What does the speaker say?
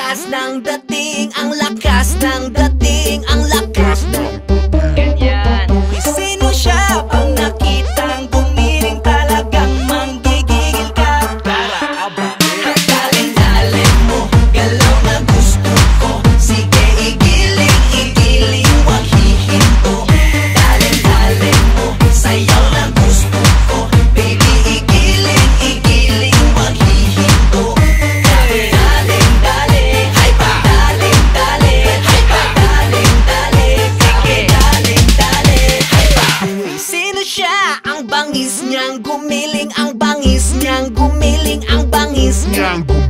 lakas ng dating, ang lakas ng dating, ang lakas ng ganyan. Sino siya pang nakitang gumiling talagang manggigigil ka? Para abahin, daling-daling mo, galaw na gusto ko. Sige igiling, igiling, wag hihinto. Daling-daling mo, sayaw na gusto ko. Baby igiling, igiling, wag hihinto. Daling-daling, hay pa. Daling-daling, hay pa. Daling-daling, sige. Daling-daling, hay pa. Sino siya? Ang bangis niyang gumiling, ang bangis niyang gumiling, ang bangis niyang gumiling.